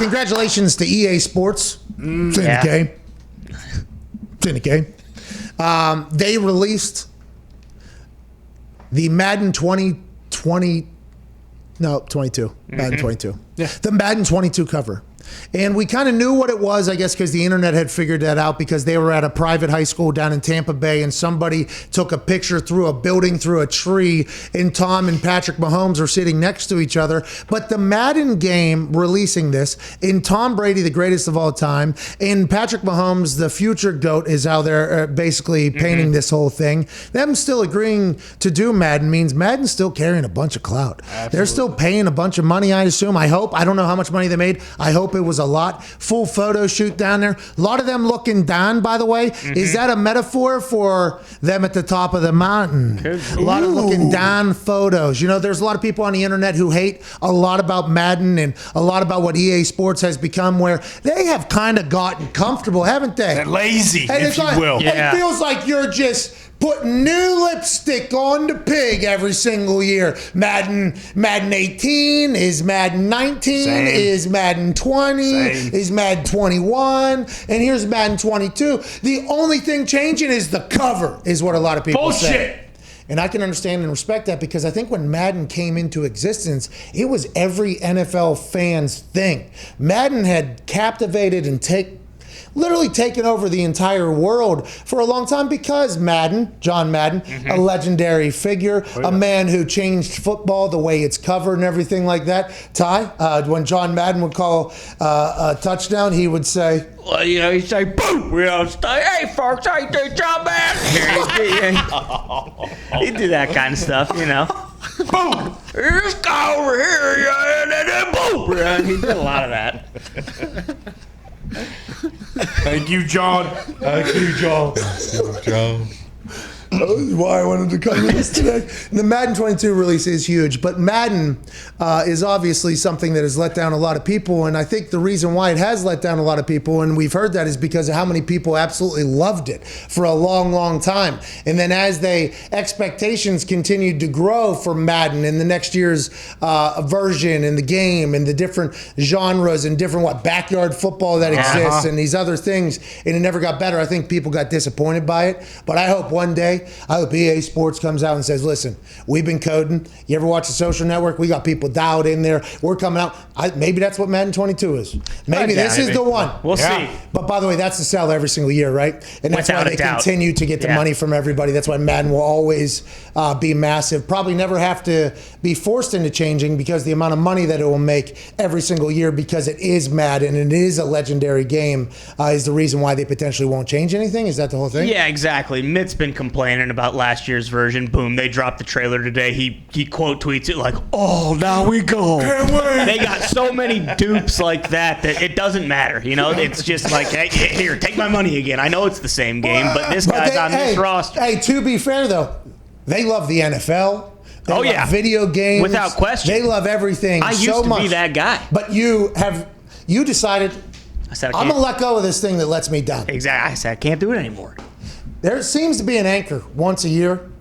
congratulations to EA Sports. It's in the game. It's in the game. They released the Madden 22. Madden 22. Yeah. The Madden 22 cover. And we kind of knew what it was, I guess, because the internet had figured that out because they were at a private high school down in Tampa Bay and somebody took a picture through a building, through a tree, and Tom and Patrick Mahomes are sitting next to each other. But the Madden game releasing this, and Tom Brady, the greatest of all time, and Patrick Mahomes, the future GOAT, is how they're basically painting this whole thing. Them still agreeing to do Madden means Madden's still carrying a bunch of clout. Absolutely. They're still paying a bunch of money, I assume. I hope. I don't know how much money they made. I hope it was a lot. Full photo shoot down there. A lot of them looking down, by the way. Is that a metaphor for them at the top of the mountain? A lot of looking down photos. You know, there's a lot of people on the internet who hate a lot about Madden and a lot about what EA Sports has become, where they have kind of gotten comfortable, haven't they? They're lazy, And if you will. It feels like you're just putting new lipstick on the pig every single year. Madden 18 is Madden 19 Same. is Madden 20 Same. is Madden 21, and here's Madden 22. The only thing changing is the cover, is what a lot of people say. Bullshit. And I can understand and respect that because I think when Madden came into existence, it was every NFL fan's thing. Madden had captivated and literally taken over the entire world for a long time because John Madden, a legendary figure, a man who changed football, the way it's covered and everything like that. Ty, when John Madden would call a touchdown, he would say, well, you know, he'd say, boom, you know, hey, folks, I did John Madden. He'd do that kind of stuff, you know. Boom! Just go over here, yeah, and then boom! Yeah, he did a lot of that. Thank you, John. Thank you, John. Why I wanted to come to this today. The Madden 22 release is huge, but Madden is obviously something that has let down a lot of people, and I think the reason why it has let down a lot of people, and we've heard that, is because of how many people absolutely loved it for a long, long time. And then as expectations continued to grow for Madden in the next year's version and the game and the different genres and different backyard football that exists and these other things, and it never got better. I think people got disappointed by it, but I hope one day, I hope EA Sports comes out and says, listen, we've been coding. You ever watch The Social Network? We got people dialed in there. We're coming out. Maybe that's what Madden 22 is. Maybe this is the one. We'll see. But by the way, that's the sell every single year, right? And that's why they continue to get the money from everybody. That's why Madden will always be massive. Probably never have to be forced into changing because the amount of money that it will make every single year, because it is Madden and it is a legendary game, is the reason why they potentially won't change anything. Is that the whole thing? Yeah, exactly. Mitt's been complaining about last year's version. Boom, they dropped the trailer today. He quote tweets it like, oh, now we go. Can't wait. They got so many dupes like that it doesn't matter. You know, it's just like, hey, here, take my money again. I know it's the same game, but this guy's on this roster. Hey, to be fair, though, they love the NFL. They love video games. Without question. They love everything I used so to much. be that guy. But you decided, I said, I'm going to let go of this thing that lets me down. Exactly. I said, I can't do it anymore. There seems to be an anchor once a year,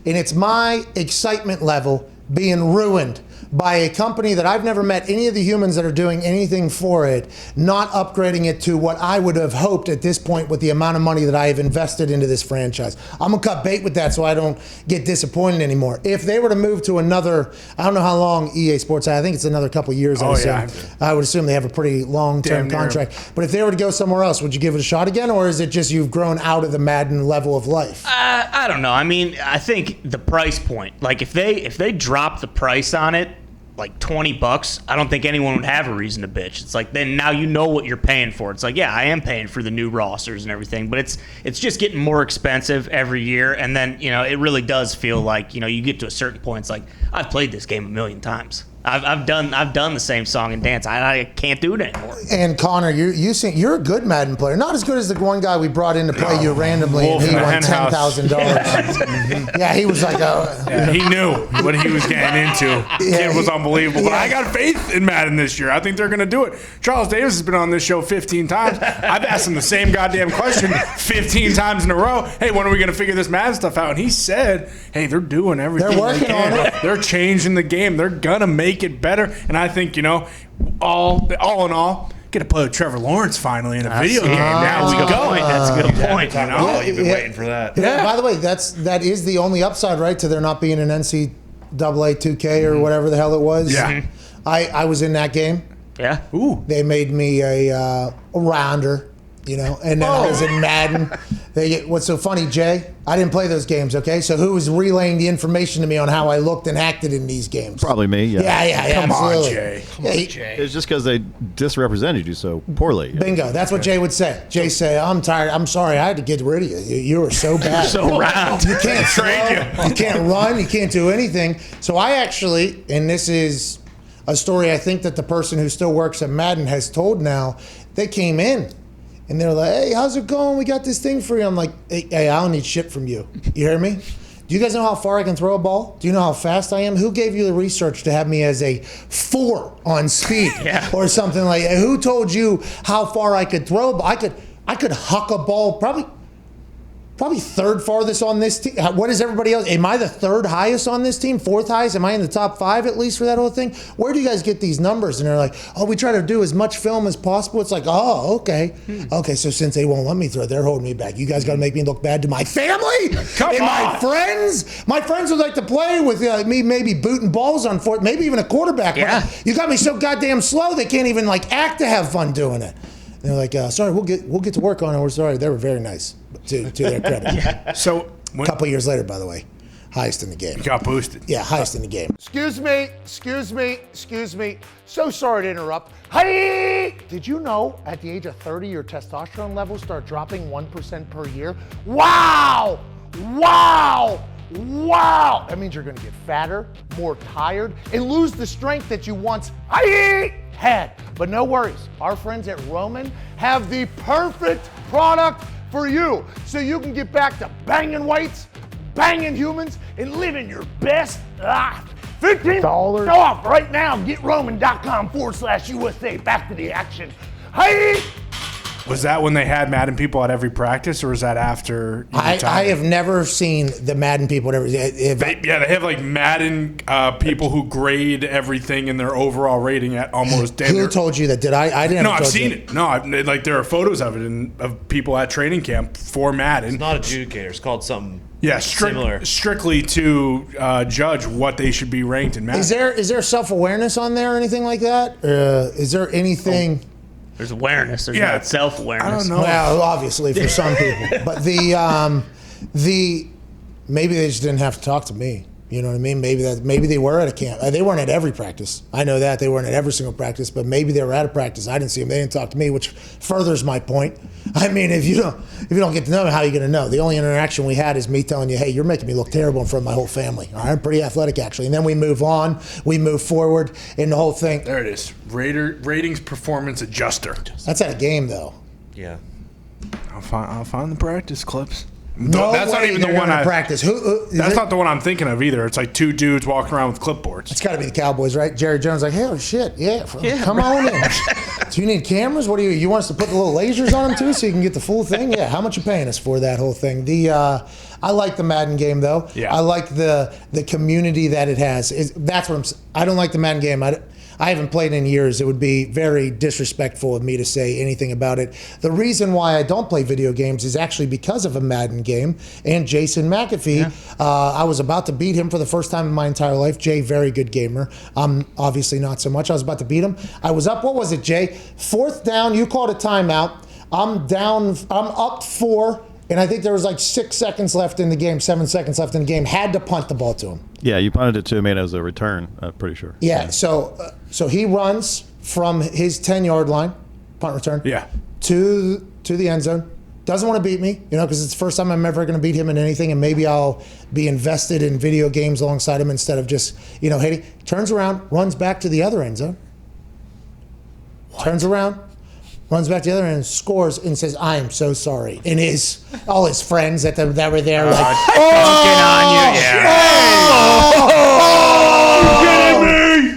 and it's my excitement level being ruined by a company that I've never met any of the humans that are doing anything for it, not upgrading it to what I would have hoped at this point with the amount of money that I have invested into this franchise. I'm going to cut bait with that so I don't get disappointed anymore. If they were to move to another, I don't know how long EA Sports, I think it's another couple of years. I would assume they have a pretty long-term contract. But if they were to go somewhere else, would you give it a shot again, or is it just you've grown out of the Madden level of life? I don't know. I mean, I think the price point, like if they drop the price on it, like $20, I don't think anyone would have a reason to bitch. It's like, then now you know what you're paying for. It's like, yeah, I am paying for the new rosters and everything, but it's just getting more expensive every year. And then, you know, it really does feel like, you know, you get to a certain point, it's like, I've played this game a million times. I've done the same song and dance. I can't do it anymore. And Connor, you're a good Madden player. Not as good as the one guy we brought in to play you randomly, and he won $10,000. Yeah, he was like, he knew what he was getting into. It was unbelievable. But I got faith in Madden this year. I think they're going to do it. Charles Davis has been on this show 15 times. I've asked him the same goddamn question 15 times in a row. Hey, when are we going to figure this Madden stuff out? And he said, hey, they're doing everything. They're working on it. They're changing the game. They're going to make it better. And I think, you know, all in all, get to play with Trevor Lawrence finally in a video game. Now we go. That's a good point. You've been waiting for that. Yeah. By the way, that is the only upside, right, to there not being an NCAA 2K or whatever the hell it was. Yeah. I was in that game. Yeah. Ooh. They made me a rounder, and then I was in Madden. What's so funny, Jay? I didn't play those games, okay? So who was relaying the information to me on how I looked and acted in these games? Probably me, yeah. Yeah, Come on, absolutely. Jay. It's just because they disrepresented you so poorly. Bingo. That's what Jay would say. Jay say, I'm tired. I'm sorry. I had to get rid of you. You were so bad. So round. You can't throw. You can't run. You can't do anything. So I actually, and this is a story I think that the person who still works at Madden has told now, they came in. And they're like, hey, how's it going? We got this thing for you. I'm like, hey, I don't need shit from you. You hear me? Do you guys know how far I can throw a ball? Do you know how fast I am? Who gave you the research to have me as a 4 on speed or something like that? Who told you how far I could throw? I could huck a ball probably third farthest on this team. What is everybody else? Am I the third highest on this team? Fourth highest? Am I in the top 5 at least for that whole thing? Where do you guys get these numbers? And they're like, oh, we try to do as much film as possible. It's like, oh, okay. Okay, so since they won't let me throw, they're holding me back. You guys got to make me look bad to my family? Come on. My friends? My friends would like to play with me maybe booting balls on fourth, maybe even a quarterback. Yeah. But you got me so goddamn slow, they can't even act to have fun doing it. And they're like, sorry, we'll get to work on it. We're sorry. They were very nice, to their credit. So A couple years later, by the way, highest in the game. got boosted. Yeah, highest in the game. Excuse me. So sorry to interrupt. Hey! Did you know at the age of 30, your testosterone levels start dropping 1% per year? Wow! That means you're gonna get fatter, more tired, and lose the strength that you once had. But no worries, our friends at Roman have the perfect product for you, so you can get back to banging weights, banging humans, and living your best life. $15 off right now. Get Roman.com/USA. Back to the action. Hey! Was that when they had Madden people at every practice, or was that after? I have never seen the Madden people. They have Madden people who grade everything in their overall rating at almost. Who told you that? Did I? I didn't. No, I've seen it. No, there are photos of it of people at training camp for Madden. It's not adjudicator. It's called something. Yeah, similar. Strictly to judge what they should be ranked in Madden. Is there self-awareness on there or anything like that? Is there anything? There's awareness. There's not self-awareness. I don't know. Well, obviously for some people, but maybe they just didn't have to talk to me. You know what I mean? Maybe they were at a camp. They weren't at every practice. I know that they weren't at every single practice, but maybe they were at a practice. I didn't see them. They didn't talk to me, which furthers my point. I mean, if you don't get to know me, how are you going to know? The only interaction we had is me telling you, hey, you're making me look terrible in front of my whole family. All right, I'm pretty athletic actually. And then we move on, we move forward, and the whole thing. There it is. Ratings performance adjuster. That's at a game though. Yeah. I'll find the practice clips. No, that's not even the one I practice. That's not the one I'm thinking of either. It's like 2 dudes walking around with clipboards. It's got to be the Cowboys, right? Jerry Jones like, hey, shit, come on in. Do you need cameras? What do you want us to put the little lasers on them too, so you can get the full thing? Yeah. How much you paying us for that whole thing? I like the Madden game though. Yeah. I like the community that it has. That's what I don't like the Madden game. I haven't played in years. It would be very disrespectful of me to say anything about it. The reason why I don't play video games is actually because of a Madden game and Jason McAfee. Yeah. I was about to beat him for the first time in my entire life. Jay, very good gamer. Obviously not so much. I was about to beat him. I was up, what was it, Jay? 4th down, you called a timeout. I'm up 4. And I think there was 6 seconds left in the game, 7 seconds left in the game. Had to punt the ball to him. Yeah, you punted it to him as a return, I'm pretty sure. Yeah, so he runs from his 10-yard line, punt return, to the end zone. Doesn't want to beat me, because it's the first time I'm ever going to beat him in anything, and maybe I'll be invested in video games alongside him instead of just, hitting. Turns around, runs back to the other end zone. Turns around. Runs back to the other end, scores, and says, I am so sorry. And all his friends that were there were like,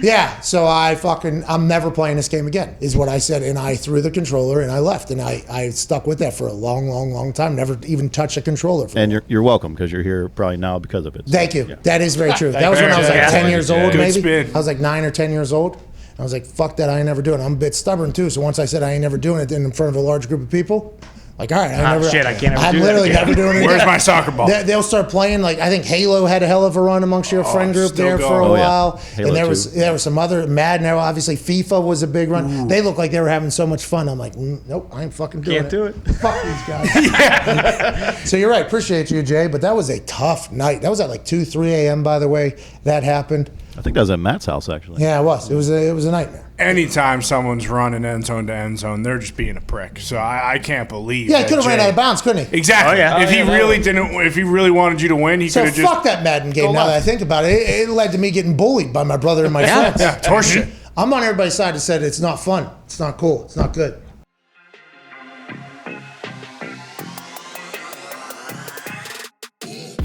yeah, so I'm never playing this game again, is what I said. And I threw the controller and I left. And I stuck with that for a long, long, long time. Never even touched a controller. And you're welcome, because you're here probably now because of it. Thank you. Yeah. That is very true. That was when I was 10 years old, maybe. Spin. I was 9 or 10 years old. I was like, fuck that, I ain't never doing it. I'm a bit stubborn too, so once I said I ain't never doing it in front of a large group of people, like, all right, I can't ever do I'm literally that never doing it. Where's again. my soccer ball? They'll start playing. Like, I think Halo had a hell of a run amongst your friend group still there for a going. while. Halo And there 2. was some other Madden. Obviously, FIFA was a big run. They looked like they were having so much fun. I'm like, nope, I ain't fucking doing Can't do it. Fuck these guys. So you're right. Appreciate you, Jay. But that was a tough night. That was at like 2, 3 a.m., by the way, that happened. I think that was at Matt's house, actually. Yeah, it was. It was a nightmare. Anytime someone's running end zone to end zone, they're just being a prick. So I can't believe. Yeah, he that could have ran Jay- out of bounds, couldn't he? Exactly. Oh, yeah. If he really didn't, if he really wanted you to win, he So could have just. fuck that Madden game. Now that I think about it, it led to me getting bullied by my brother and my friends. Yeah, it's horseshit. I'm on everybody's side that said it's not fun. It's not cool. It's not good.